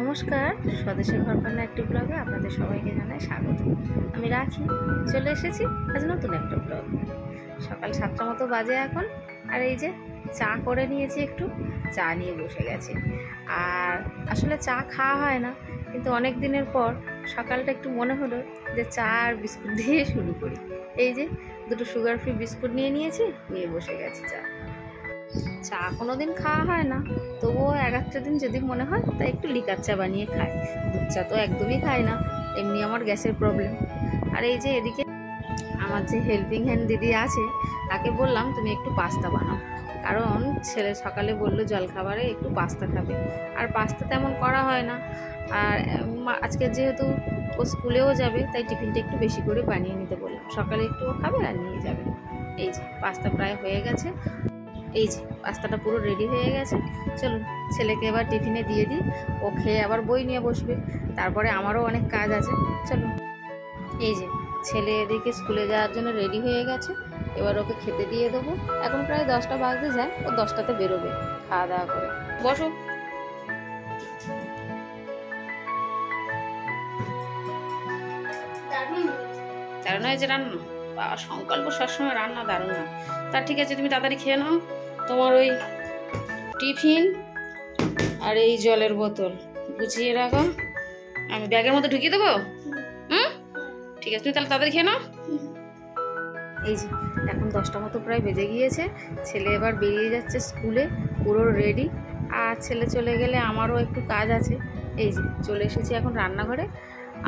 নমস্কার, স্বদেশের ঘরকন্যা একটি ব্লগে আপনাদের সবাইকে জানাই স্বাগত। আমি রাখি, চলে এসেছি আজ নতুন একটা ব্লগ। সকাল 7টা মতো বাজে এখন, আর এই যে চা করে নিয়েছি, একটু চা নিয়ে বসে গেছি। আর আসলে চা খাওয়া হয় না, কিন্তু অনেক দিনের পর সকালটা একটু মনে হলো যে চা আর বিস্কুট দিয়ে শুরু করি। এই যে দুটো সুগার ফ্রি বিস্কুট নিয়ে নিয়েছি, নিয়ে বসে গেছি। চা কোনো দিন খাওয়া হয় না, তবুও একটা দিন যদি মনে হয় তাই একটু লিকার চা বানিয়ে খাই। দুধ চা তো একদমই খাই না, এমনি আমার গ্যাসের প্রবলেম। আর এই যে এদিকে আমার যে হেল্পিং হ্যান্ড দিদি আছে, তাকে বললাম তুমি একটু পাস্তা বানাও, কারণ ছেলে সকালে বললো জলখাবারে একটু পাস্তা খাবে, আর পাস্তা তেমন করা হয় না। আর আজকে যেহেতু ও স্কুলেও যাবে, তাই টিফিনটা একটু বেশি করে বানিয়ে নিতে বললাম। সকালে একটু ও খাবে আর নিয়ে যাবে। এই যে পাস্তা প্রায় হয়ে গেছে, এই যে পাস্তাটা পুরো রেডি হয়ে গেছে। চলুন ছেলেকে এবার টিফিনে দিয়ে দিই, ও খেয়ে আবার বই নিয়ে বসবে। তারপরে আমারও অনেক কাজ আছে। চলুন, এই যে ছেলে এদিকে স্কুলে যাওয়ার জন্য রেডি হয়ে গেছে, এবার ওকে খেতে দিয়ে দেবো। এখন প্রায় 10টা বাজতে যায়, ও 10টাতে বেরোবে খাওয়া দাওয়া করে। বসো। দারুণ হয়েছে রান্না, বা সংকল্প সবসময় রান্না দারুণ হয়। তা ঠিক আছে, তুমি তাড়াতাড়ি খেয়ে নাও। তোমার ওই টিফিন আর এই জলের বোতল গুছিয়ে রাখো, আমি ব্যাগের মধ্যে ঢুকিয়ে দেবো। ঠিক আছে, তুমি তাহলে তাড়াতাড়ি খেয়ে নাও। এই যে এখন 10টা মতো প্রায় বেজে গিয়েছে, ছেলে এবার বেরিয়ে যাচ্ছে স্কুলে, পুরো রেডি। আর ছেলে চলে গেলে আমারও একটু কাজ আছে। এই যে চলে এসেছি এখন রান্নাঘরে।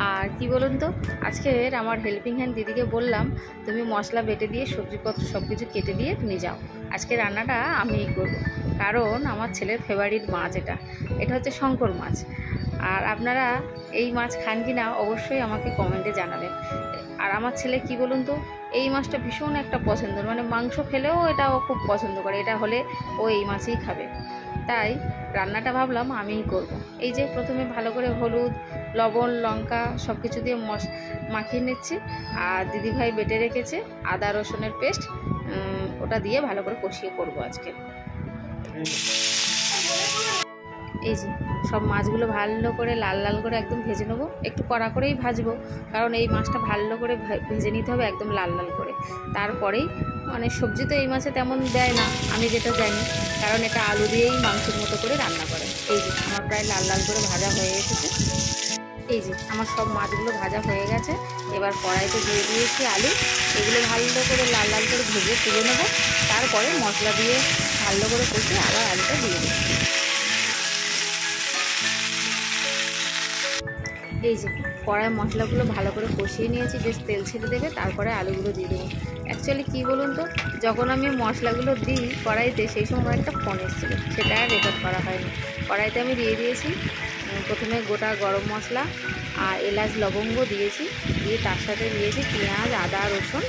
আর কি বলুন তো, আজকের আমার হেল্পিং হ্যান্ড দিদিকে বললাম তুমি মশলা বেটে দিয়ে সবজিপত্র সব কিছু কেটে দিয়ে তুমি যাও, আজকে রান্নাটা আমিই করবো। কারণ আমার ছেলের ফেভারিট মাছ এটা হচ্ছে শঙ্কর মাছ। আর আপনারা এই মাছ খান কি না অবশ্যই আমাকে কমেন্টে জানাবেন। আর আমার ছেলে কি বলুন তো, এই মাছটা ভীষণ একটা পছন্দ, মানে মাংস খেলেও এটা ও খুব পছন্দ করে, এটা হলে ও এই মাছই খাবে। তাই রান্নাটা ভাবলাম আমিই করব। এই যে প্রথমে ভালো করে হলুদ, লবণ, লঙ্কা সব কিছু দিয়ে মাখিয়ে নিচ্ছি। আর দিদিভাই বেটে রেখেছে আদা রসুনের পেস্ট, ওটা দিয়ে ভালো করে কষিয়ে করব আজকে। এই যে সব মাছগুলো ভালো করে লাল লাল করে একদম ভেজে নেবো, একটু কড়া করেই ভাজবো, কারণ এই মাছটা ভালো করে ভেজে নিতে হবে একদম লাল লাল করে। তারপরেই মানে সবজি তো এই মাছে তেমন দেয় না, আমি যেটা জানি, কারণ এটা আলু দিয়েই মাংসের মতো করে রান্না করে। এই যে আমার প্রায় লাল লাল করে ভাজা হয়ে এসেছে। এই যে আমার সব মাছগুলো ভাজা হয়ে গেছে, এবার কড়াইতে দিয়ে দিয়েছি আলু, এগুলো ভালো করে লাল লাল করে ভেজে তুলে নেবো। তারপরে মশলা দিয়ে ভালো করে কষে আবার আলুটা দিয়ে দেবো। এই যে কড়াই মশলাগুলো ভালো করে কষিয়ে নিয়েছি, বেশ তেল ছেড়ে দেবে, তারপরে আলুগুলো দিয়ে দেবো। অ্যাকচুয়ালি কী বলুন তো, যখন আমি মশলাগুলো দিই কড়াইতে, সেই সময় একটা ফোন এসেছিলো, সেটা আর রেকর্ড করা হয়নি। কড়াইতে আমি দিয়ে দিয়েছি প্রথমে গোটা গরম মশলা আর এলাচ লবঙ্গ দিয়েছি, দিয়ে তার সাথে দিয়েছি পেঁয়াজ, আদা, রসুন,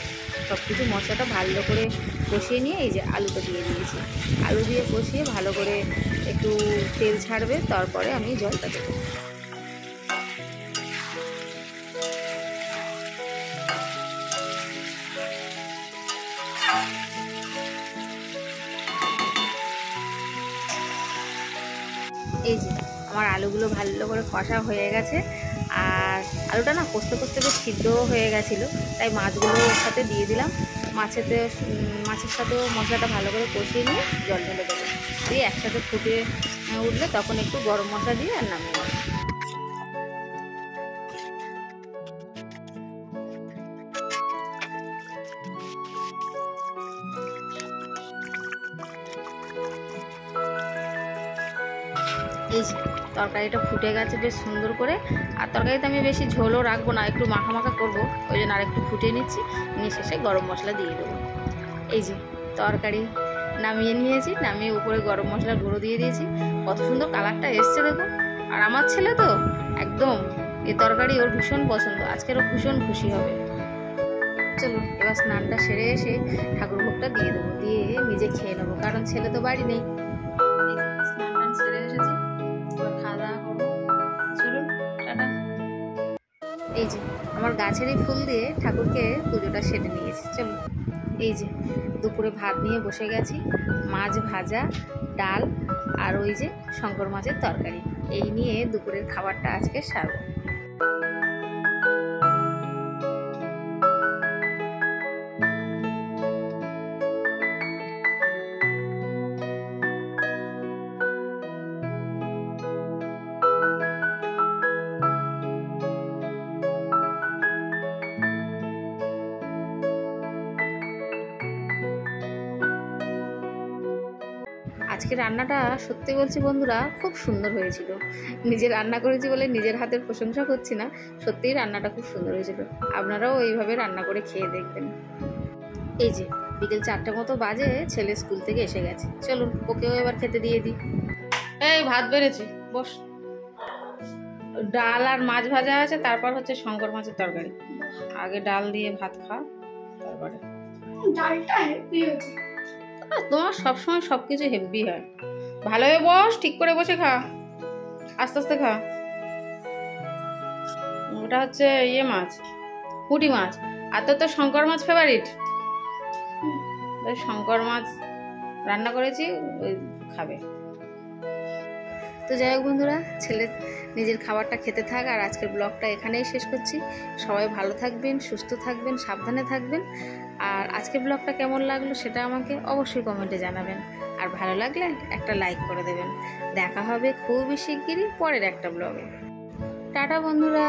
সব কিছু মশলাটা ভালো করে কষিয়ে নিয়ে এই যে আলুটা দিয়ে দিয়েছি। আলু দিয়ে কষিয়ে ভালো করে একটু তেল ছাড়বে, তারপরে আমি জলটা দেবো। এই যে আমার আলুগুলো ভালো করে কষা হয়ে গেছে, আর আলুটা না কষতে কষতে বেশ সিদ্ধও হয়ে গেছিলো, তাই মাছগুলো ওর সাথে দিয়ে দিলাম। মাছের সাথেও মশলাটা ভালো করে কষিয়ে নিয়ে জল ঢেলে দেবো, দিয়ে একসাথে ফুটে উঠলে তখন একটু গরম মশলা দিয়ে আর নামিয়ে দেবো। এই যে তরকারিটা ফুটে গেছে বেশ সুন্দর করে, আর তরকারিতে আমি বেশি ঝোলও রাখবো না, একটু মাখা মাখা করবো, ওই জন্য আর একটু ফুটিয়ে নিচ্ছি, নিয়ে শেষে গরম মশলা দিয়ে দেবো। এই যে তরকারি নামিয়ে নিয়েছি, নামিয়ে উপরে গরম মশলার গুঁড়ো দিয়ে দিয়েছি, কত সুন্দর কালারটা এসছে দেখো। আর আমার ছেলে তো একদম এই তরকারি ওর ভীষণ পছন্দ, আজকের ও ভীষণ খুশি হবে। চলো এবার স্নানটা সেরে এসে ঠাকুর ভোগটা দিয়ে দেবো, দিয়ে নিজে খেয়ে নেবো, কারণ ছেলে তো বাড়ি নেই। স্নান সেরে এসেছি, খাওয়া দাওয়া করবো। চলুন টাটা। এই যে আমার গাছেরই ফুল দিয়ে ঠাকুরকে পুজোটা সেরে নিয়েছি। চলুন, এই যে দুপুরে ভাত নিয়ে বসে গেছি, মাছ ভাজা, ডাল আর ওই যে শঙ্কর মাছের তরকারি। এই নিয়ে দুপুরের খাবারটা আজকে সারবো। আজকে রান্নাটা সত্যি বলছি বন্ধুরা খুব সুন্দর হয়েছিল। নিজে রান্না করেছি বলে নিজের হাতের প্রশংসা করছি না, সত্যিই রান্নাটা খুব সুন্দর হয়েছিল। আপনারাও এইভাবে রান্না করে খেয়ে দেখবেন। এই যে বিকেল 4টে মতো বাজে, ছেলে স্কুল থেকে এসে গেছে, চলুন ওকেও এবার খেতে দিয়ে দিই। এই ভাত বেড়েছি, বস। ডাল আর মাছ ভাজা আছে, তারপর হচ্ছে শঙ্কর মাছের তরকারি। আগে ডাল দিয়ে ভাত খা, তারপরে ডালটা হেভি হয়েছে। তোমার সবসময় সব কিছু হেভি হয়। ভালোভাবে বস, ঠিক করে বসে খা, আস্তে আস্তে খা। ওটা হচ্ছে মাছ, পুঁটি মাছ। আর তো শঙ্কর মাছ ফেভারিট, শঙ্কর মাছ রান্না করেছি, ওই খাবে। তো যাই হোক বন্ধুরা, ছেলে নিজের খাবারটা খেতে থাক, আর আজকের ব্লগটা এখানেই শেষ করছি। সবাই ভালো থাকবেন, সুস্থ থাকবেন, সাবধানে থাকবেন। আর আজকের ব্লগটা কেমন লাগলো সেটা আমাকে অবশ্যই কমেন্টে জানাবেন। আর ভালো লাগলে একটা লাইক করে দেবেন। দেখা হবে খুবই শিগগিরই পরের একটা ব্লগে। টাটা বন্ধুরা।